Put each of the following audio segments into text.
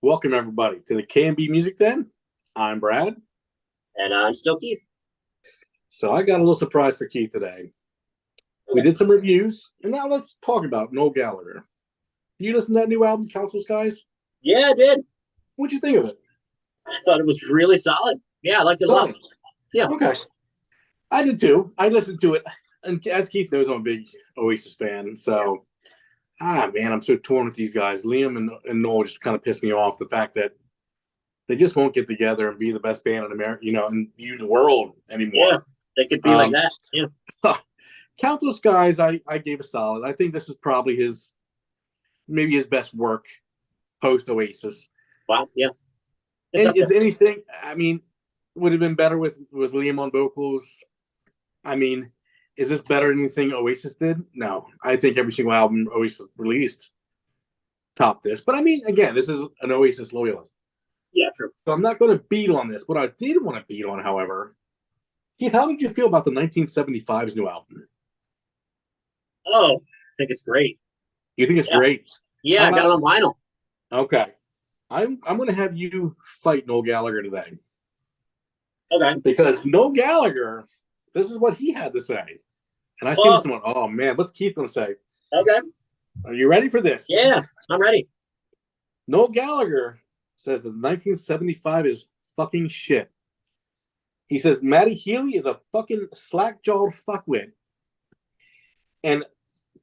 Welcome everybody to the K&B Music Den. I'm Brad. And I'm still Keith. So I got a little surprise for Keith today. We Okay. did some reviews, and now let's talk about Noel Gallagher. You listen to that new album, Council Skies? Yeah, I did. What'd you think of it? I thought it was really solid. Yeah, I liked it a lot. Solid. Yeah. Okay. I did too. I listened to it, and as Keith knows, I'm a big Oasis fan. So, man, I'm so torn with these guys. Liam and Noel just kind of pissed me off. The fact that they just won't get together and be the best band in America, in the world Yeah. anymore. They could be like that. Yeah. Countless Skies, I gave a solid. I think this is probably maybe his best work post Oasis. Wow. Yeah. It's And up there. is anything? I mean, would have been better with Liam on vocals. I mean, is this better than anything Oasis did? No, I think every single album Oasis released topped this. But I mean, again, this is an Oasis loyalist, Yeah, true. so I'm not going to beat on this. What I did want to beat on, however, Keith, how did you feel about the 1975's new album? Oh, I think it's great. You think it's Yeah. great? Yeah, How I got it about on vinyl. okay? I'm going to have you fight Noel Gallagher today Okay. because Noel Gallagher, this is what he had to say, and I see this Well, one. Oh man, what's Keith going to say? okay. Are you ready for this? Yeah, I'm ready. Noel Gallagher says that 1975 is fucking shit. He says Matty Healy is a fucking slack-jawed fuckwit, and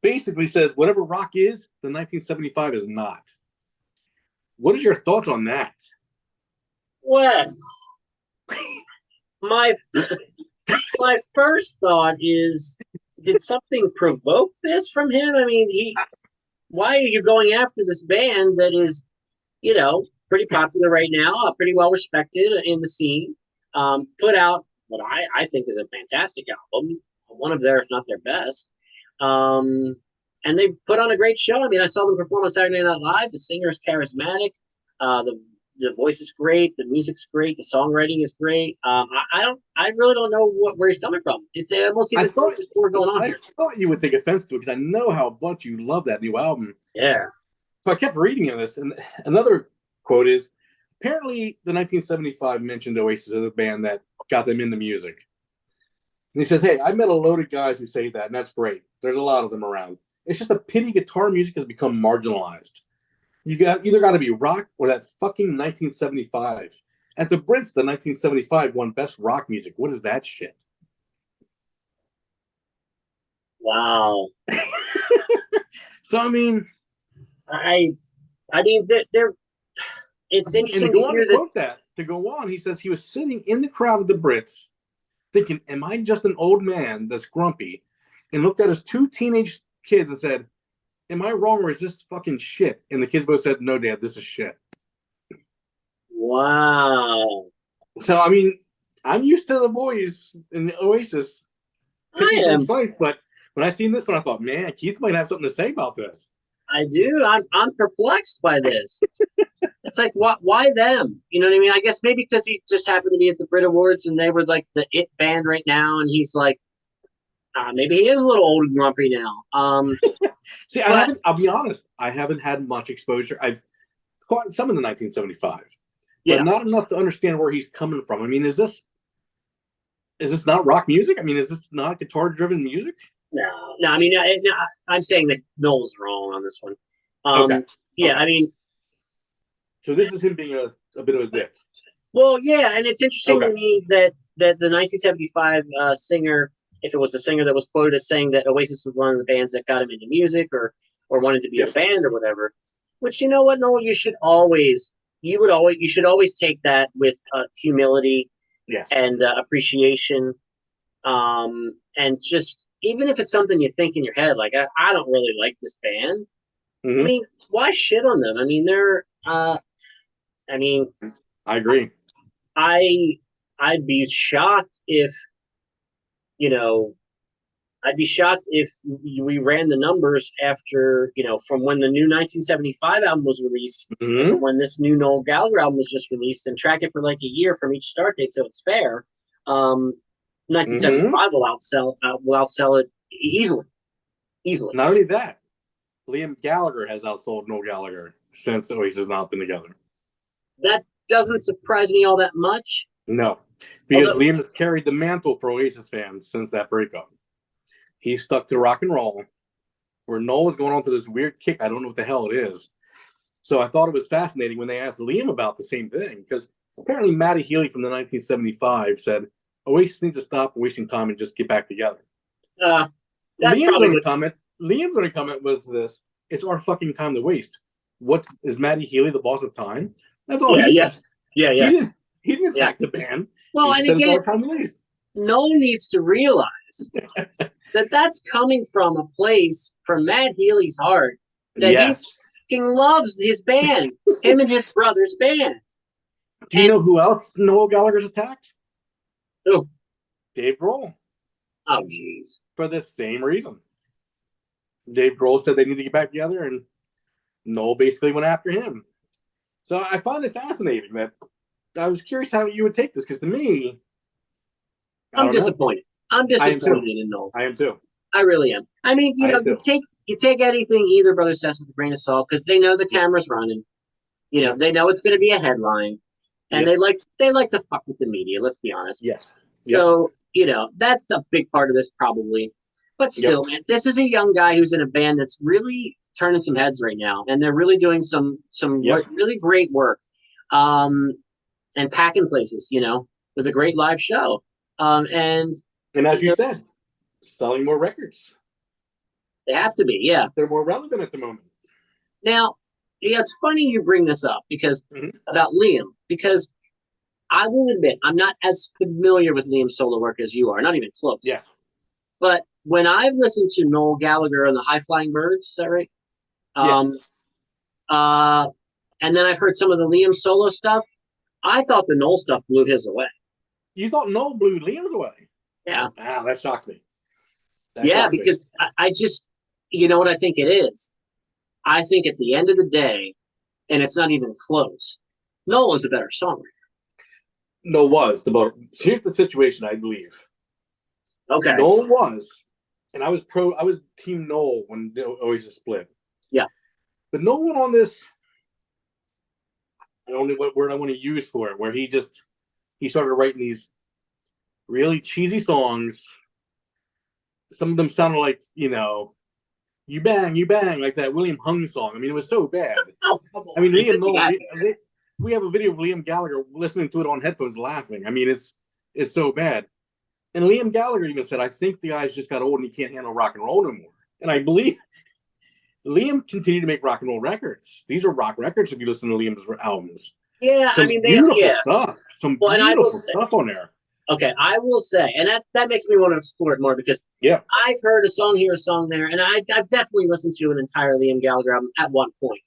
basically says whatever rock is, the 1975 is not. What is your thoughts on that? Well, my my first thought is, did something provoke this from him? I mean, why are you going after this band that is, pretty popular right now, pretty well respected in the scene? Put out what I think is a fantastic album, one of their, if not their best. And they put on a great show. I mean, I saw them perform on Saturday Night Live. The singer is charismatic. The voice is great. The music's great. The songwriting is great. I really don't know where he's coming from. It's almost seems like there's more going on I here. thought you would take offense to it because I know how much you love that new album. Yeah. So I kept reading this, and another quote is apparently the 1975 mentioned Oasis as a band that got them in the music. And he says, "Hey, I met a load of guys who say that, and that's great. There's a lot of them around. It's just a pity guitar music has become marginalized. You either got to be rock or that fucking 1975. At the Brits, the 1975 won Best Rock Music. What is that shit?" Wow. So I mean, I mean, they're it's and to interesting to go on hear to that. quote that, to go on, he says he was sitting in the crowd of the Brits, thinking, "Am I just an old man that's grumpy?" And looked at his two teenage kids and said, "Am I wrong or is this fucking shit?" And the kids both said, "No, Dad, this is shit." Wow. So I mean, I'm used to the boys in the Oasis picking I some am. fights, but when I seen this one, I thought, man, Keith might have something to say about this. I do. I'm perplexed by this. It's like, why them? You know what I mean? I guess maybe because he just happened to be at the Brit Awards and they were like the it band right now, and he's like, maybe he is a little old and grumpy now. See, But I'll be honest, I haven't had much exposure. I've caught some in the 1975, but yeah, not enough to understand where he's coming from. I mean, is this not rock music? I mean, is this not guitar driven music? no. I mean, I'm saying that Noel's wrong on this one. Okay. Yeah, Okay. I mean, So this is him being a bit of a dick. well, yeah, and it's interesting Okay. to me that the 1975 singer, if it was the singer that was quoted as saying that Oasis was one of the bands that got him into music or wanted to be in a Yep. band or whatever, which, you know what, Noel, you should always take that with humility Yes. and appreciation, and just even if it's something you think in your head, like I don't really like this band. I Mm-hmm. mean, why shit on them? I mean, I mean, I agree. I I'd be shocked if you know I'd be shocked if we ran the numbers after from when the new 1975 album was released and Mm-hmm. from when this new Noel Gallagher album was just released, and track it for like a year from each start date so it's fair. Um, Mm-hmm. 1975 will outsell it easily, easily. Not only that, Liam Gallagher has outsold Noel Gallagher since Oasis has not been together. That doesn't surprise me all that much. No, because Although, Liam has carried the mantle for Oasis fans since that breakup. He stuck to rock and roll, where Noel was going on to this weird kick. I don't know what the hell it is. So I thought it was fascinating when they asked Liam about the same thing, because apparently Matty Healy from the 1975 said Oasis needs to stop wasting time and just get back together. that's Liam's probably only what. comment. Liam's only comment was this: "It's our fucking time to waste." What is Matty Healy the boss of time? That's all Yeah, he yeah, said. yeah, He yeah, didn't. He didn't yeah. attack the band. Well, He and just said it's again, our time to waste. no one needs to realize that that's coming from a place from Matt Healy's heart that he Yes. fucking loves his band, him and his brother's band. Do you And know who else Noel Gallagher's attacked? oh, Dave Grohl. oh, jeez. For the same reason. Dave Grohl said they need to get back together, and Noel basically went after him. So I find it fascinating that I was curious how you would take this, because to me, I I'm don't know. disappointed. I'm I am too. disappointed in Noel. I am too. I really am. I mean, I am you too. take anything either brother says with a grain of salt because they know the Yes. camera's running. Yep. They know it's going to be a headline, and Yep. they like to fuck with the media. Let's be honest. Yes. Yep. So that's a big part of this probably. But still, man, this is a young guy who's in a band that's really turning some heads right now, and they're really doing some Yep. really great work, and packing places. With a great live show, and as you said, selling more records. they have to be, yeah. They're more relevant at the moment. Now, yeah, it's funny you bring this up about Liam, because I will admit I'm not as familiar with Liam's solo work as you are, not even close. Yeah. But when I've listened to Noel Gallagher and the High Flying Birds, is that right? Yes. And then I've heard some of the Liam solo stuff. I thought the Noel stuff blew his away. You thought Noel blew Liam's away? Yeah. Wow, that shocked me. Because I just, what I think it is? I think at the end of the day, and it's not even close, Noel is a better songwriter. Here's the situation, I believe. Okay. Noel was, and I was team Noel when the Oasis split. Yeah. But Noel went on this, I don't know what word I want to use for it, where he started writing these really cheesy songs. Some of them sounded like, you bang, like that William Hung song. I mean, it was so bad. Oh, come on. I mean, Liam Noel, we have a video of Liam Gallagher listening to it on headphones laughing. I mean, it's so bad. And Liam Gallagher even said, I think the guy's just got old and he can't handle rock and roll no more. And I believe Liam continued to make rock and roll records. These are rock records if you listen to Liam's albums. Yeah, Some beautiful stuff. Some beautiful stuff on there. Okay, I will say, and that makes me want to explore it more, because I've heard a song here, a song there, and I've definitely listened to an entire Liam Gallagher album at one point.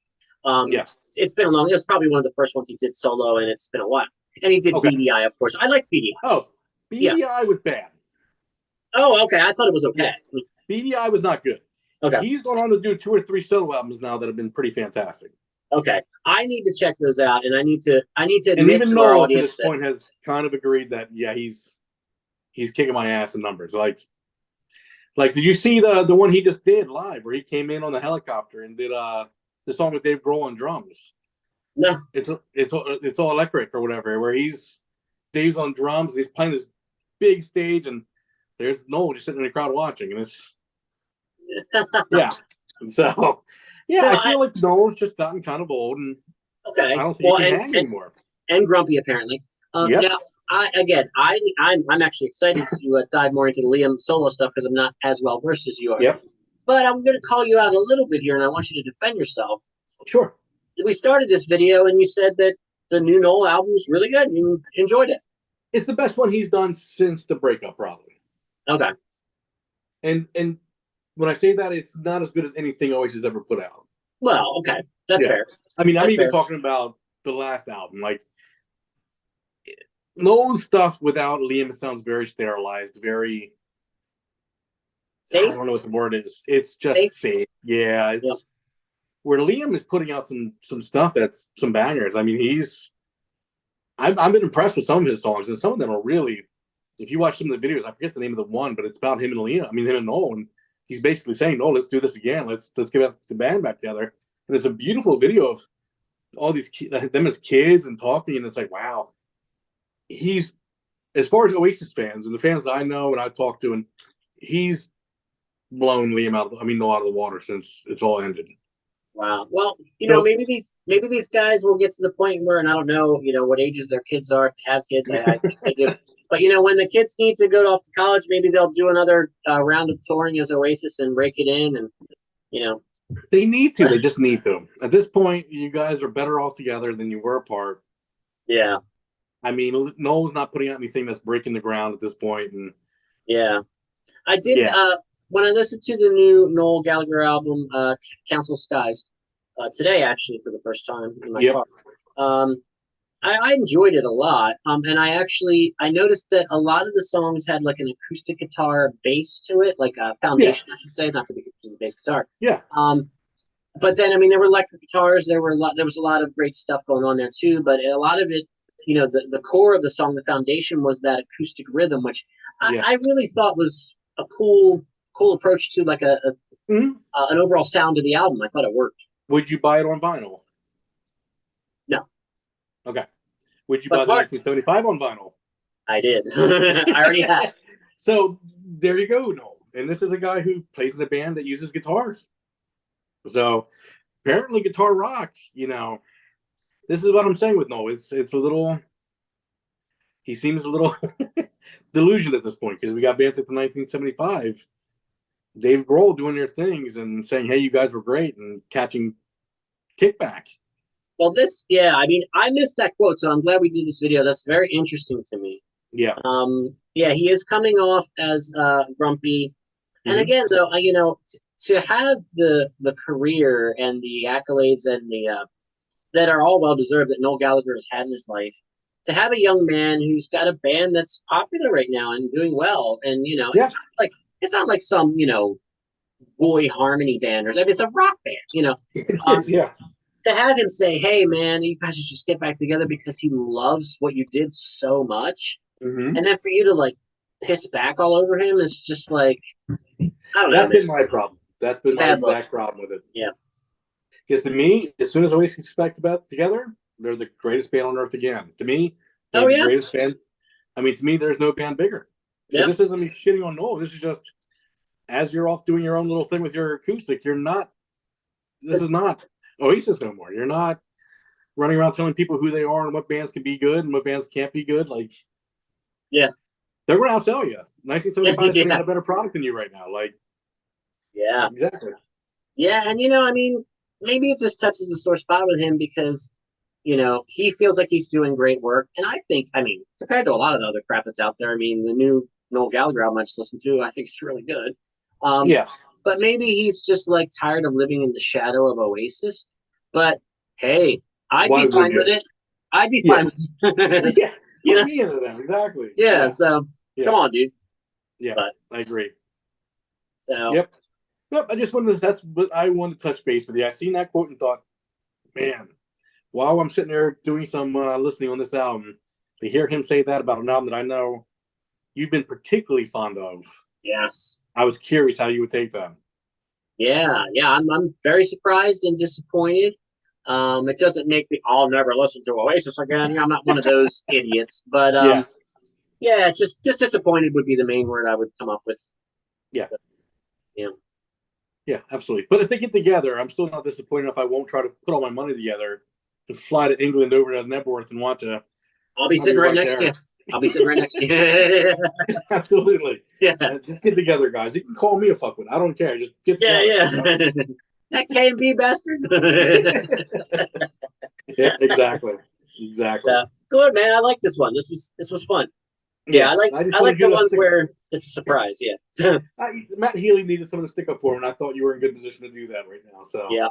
It's been it was probably one of the first ones he did solo, and it's been a while. And he did BDI, of course. I like BDI. Oh, BDI was bad. Oh, okay. I thought it was okay. Yeah. BDI was not good. Okay. He's gone on to do 2 or 3 solo albums now that have been pretty fantastic. Okay, I need to check those out, and I need to admit and even to Noel our to audience this point has kind of agreed that he's kicking my ass in numbers. Like did you see the one he just did live where he came in on the helicopter and did the song with Dave Grohl on drums? No, it's all electric or whatever, where Dave's on drums and he's playing this big stage and there's Noel just sitting in the crowd watching, and it's so. Yeah, I feel like Noel's just gotten kind of old, and I don't think he can hang anymore. And grumpy, apparently. Now, I'm actually excited to dive more into the Liam solo stuff because I'm not as well versed as you are. Yep. But I'm going to call you out a little bit here, and I want you to defend yourself. Sure. We started this video, and you said that the new Noel album was really good. And you enjoyed it. It's the best one he's done since the breakup, probably. Okay. And when I say that, it's not as good as anything Oasis has ever put out. Well, okay. That's fair. I mean, I'm even talking about the last album. Like, Noel's stuff without Liam sounds very sterilized, very safe. I don't know what the word is. It's just safe. Yeah, it's where Liam is putting out some stuff that's some bangers. I mean, I've been impressed with some of his songs, and some of them are really, if you watch some of the videos, I forget the name of the one, but it's about him and Liam. I mean, him and Noel, and he's basically saying, "No, let's do this again. Let's get the band back together." And it's a beautiful video of all these them as kids and talking, and it's like, wow, he's as far as Oasis fans and the fans I know and I've talked to, and he's blown Liam out. Noel out of the water since it's all ended. Wow. Well, maybe these guys will get to the point where, and I don't know, what ages their kids are, if they have kids. I think they do. But when the kids need to go off to college, maybe they'll do another round of touring as Oasis and rake it in, and they need to. They just need to. At this point, you guys are better off together than you were apart. Yeah. Noel's not putting out anything that's breaking the ground at this point, and yeah, I did. When I listened to the new Noel Gallagher album, Council Skies, today actually for the first time in my car, I enjoyed it a lot. And I noticed that a lot of the songs had like an acoustic guitar bass to it, like a foundation, I should say, not to be confused with bass guitar. Yeah. But then there were electric guitars. There was a lot of great stuff going on there too. But a lot of it, the core of the song, the foundation was that acoustic rhythm, which I really thought was a cool approach to like an overall sound of the album. I thought it worked. Would you buy it on vinyl? No. Okay. Would you buy the 1975 on vinyl? I did. I already have. So there you go, Noel. And this is a guy who plays in a band that uses guitars. So apparently guitar rock, this is what I'm saying with Noel. It's a little, he seems a little delusioned at this point, because we got bands like the 1975, Dave Grohl doing their things and saying, hey, you guys were great, and catching kickback. Well, I missed that quote, so I'm glad we did this video. That's very interesting to me. Yeah. He is coming off as grumpy. And again, though, to have the career and the accolades and the that are all well deserved that Noel Gallagher has had in his life, to have a young man who's got a band that's popular right now and doing well, and it's not like some boy harmony band, or it's a rock band, It is, yeah. To have him say, hey man, you guys should just get back together because he loves what you did so much, and then for you to like piss back all over him is just like, I don't know. That's been my problem. That's been my exact problem with it. Yeah. Because to me, as soon as Oasis expect about together, they're the greatest band on earth again. To me, they're the greatest band. To me, there's no band bigger. So this isn't me shitting on Noel. This is just, as you're off doing your own little thing with your acoustic, this is not Oasis no more. You're not running around telling people who they are and what bands can be good and what bands can't be good. Like, they're going to outsell you. 1975 is putting out a better product than you right now. Like, yeah, exactly. Yeah, and maybe it just touches a sore spot with him because he feels like he's doing great work, and I think, compared to a lot of the other crap that's out there, the new Noel Gallagher album I just listened to, I think it's really good. But maybe he's just like tired of living in the shadow of Oasis. But hey, I'd be fine with it. I'd be fine with it. Yeah. Me into them, exactly. Yeah, so come on, dude. Yeah, but I agree. So Yep. I just wanted that's what I wanted to touch base with you. I seen that quote and thought, man, while I'm sitting there doing some listening on this album, to hear him say that about an album that I know you've been particularly fond of. Yes. I was curious how you would take that. Yeah. I'm very surprised and disappointed. It doesn't make me, I'll never listen to Oasis again. I'm not one of those idiots, but just disappointed would be the main word I would come up with. Yeah. Yeah. Yeah, absolutely. But if they get together, I'm still not disappointed if I won't try to put all my money together to fly to England over to Nebworth and watch a. I'll be sitting right next to you. I'll be sitting right next to you. Absolutely. Yeah. Just get together, guys. You can call me a fuckwit. I don't care. Just get together. Yeah. That K&B bastard. Yeah, exactly. Good, man. I like this one. This was fun. Yeah, I like the ones where it's a surprise. Yeah. Matt Healy needed someone to stick up for him, and I thought you were in good position to do that right now. So yeah,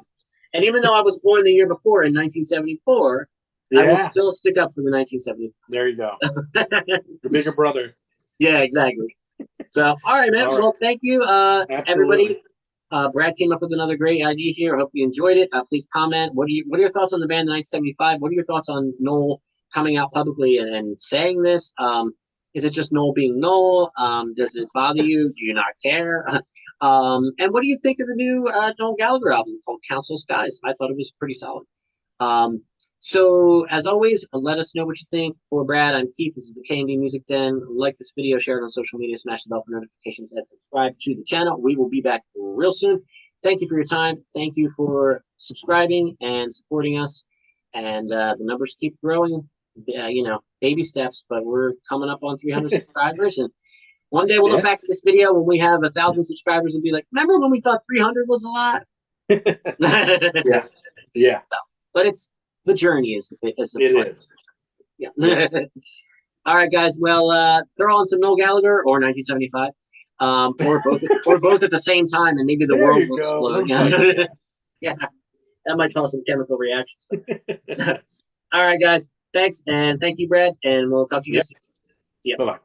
and even though I was born the year before in 1974, I will still stick up for the 1970. There you go. Your bigger brother. Yeah, exactly. So, all right, man. All right. Well, thank you, everybody. Brad came up with another great idea here. I hope you enjoyed it. Please comment. What are your thoughts on the band 1975? What are your thoughts on Noel coming out publicly and saying this? Is it just Noel being Noel? Does it bother you? Do you not care? And what do you think of the new Noel Gallagher album called Council Skies? I thought it was pretty solid. So, as always, let us know what you think. For Brad, I'm Keith. This is the K&D Music Den. Like this video, share it on social media, smash the bell for notifications, and subscribe to the channel. We will be back real soon. Thank you for your time. Thank you for subscribing and supporting us. And the numbers keep growing. Baby steps, but we're coming up on 300 subscribers. And one day we'll look back at this video when we have 1,000 subscribers and be like, remember when we thought 300 was a lot? Yeah. But the journey is the fun. Is. Yeah. All right, guys. Well, throw on some Noel Gallagher or 1975, or both at the same time, and maybe the world will explode. Yeah, that might cause some chemical reactions. All right, guys. Thanks, and thank you, Brad, and we'll talk to you guys soon. See ya. Bye-bye.